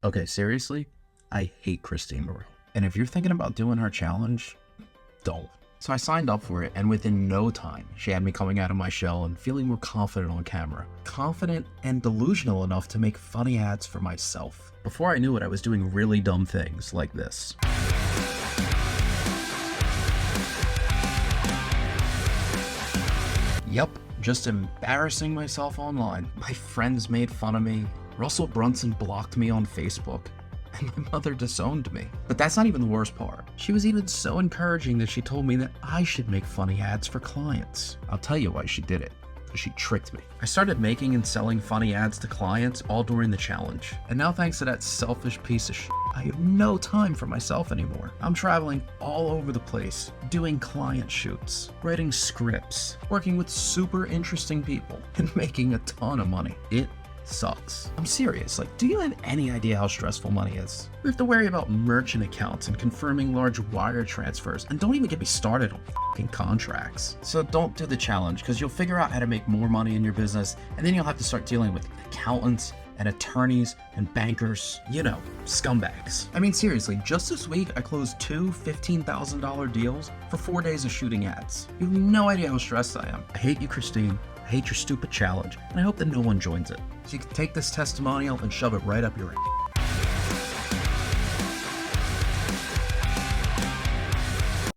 Okay, seriously, I hate Kristine Mirelle. And if you're thinking about doing her challenge, don't. So I signed up for it, and within no time, she had me coming out of my shell and feeling more confident on camera. Confident and delusional enough to make funny ads for myself. Before I knew it, I was doing really dumb things like this. Yup, just embarrassing myself online. My friends made fun of me. Russell Brunson blocked me on Facebook. And my mother disowned me. But that's not even the worst part. She was even so encouraging that she told me that I should make funny ads for clients. I'll tell you why she did it. Because she tricked me. I started making and selling funny ads to clients all during the challenge. And now thanks to that selfish piece of shit, I have no time for myself anymore. I'm traveling all over the place, doing client shoots, writing scripts, working with super interesting people, and making a ton of money. It sucks. I'm serious, do you have any idea how stressful money is? We have to worry about merchant accounts and confirming large wire transfers, and don't even get me started on fucking contracts. So don't do the challenge, because you'll figure out how to make more money in your business, and then you'll have to start dealing with accountants and attorneys and bankers, scumbags. I mean, seriously, just this week, I closed two $15,000 deals for 4 days of shooting ads. You have no idea how stressed I am. I hate you, Kristine. I hate your stupid challenge, and I hope that no one joins it. So you can take this testimonial and shove it right up your ass.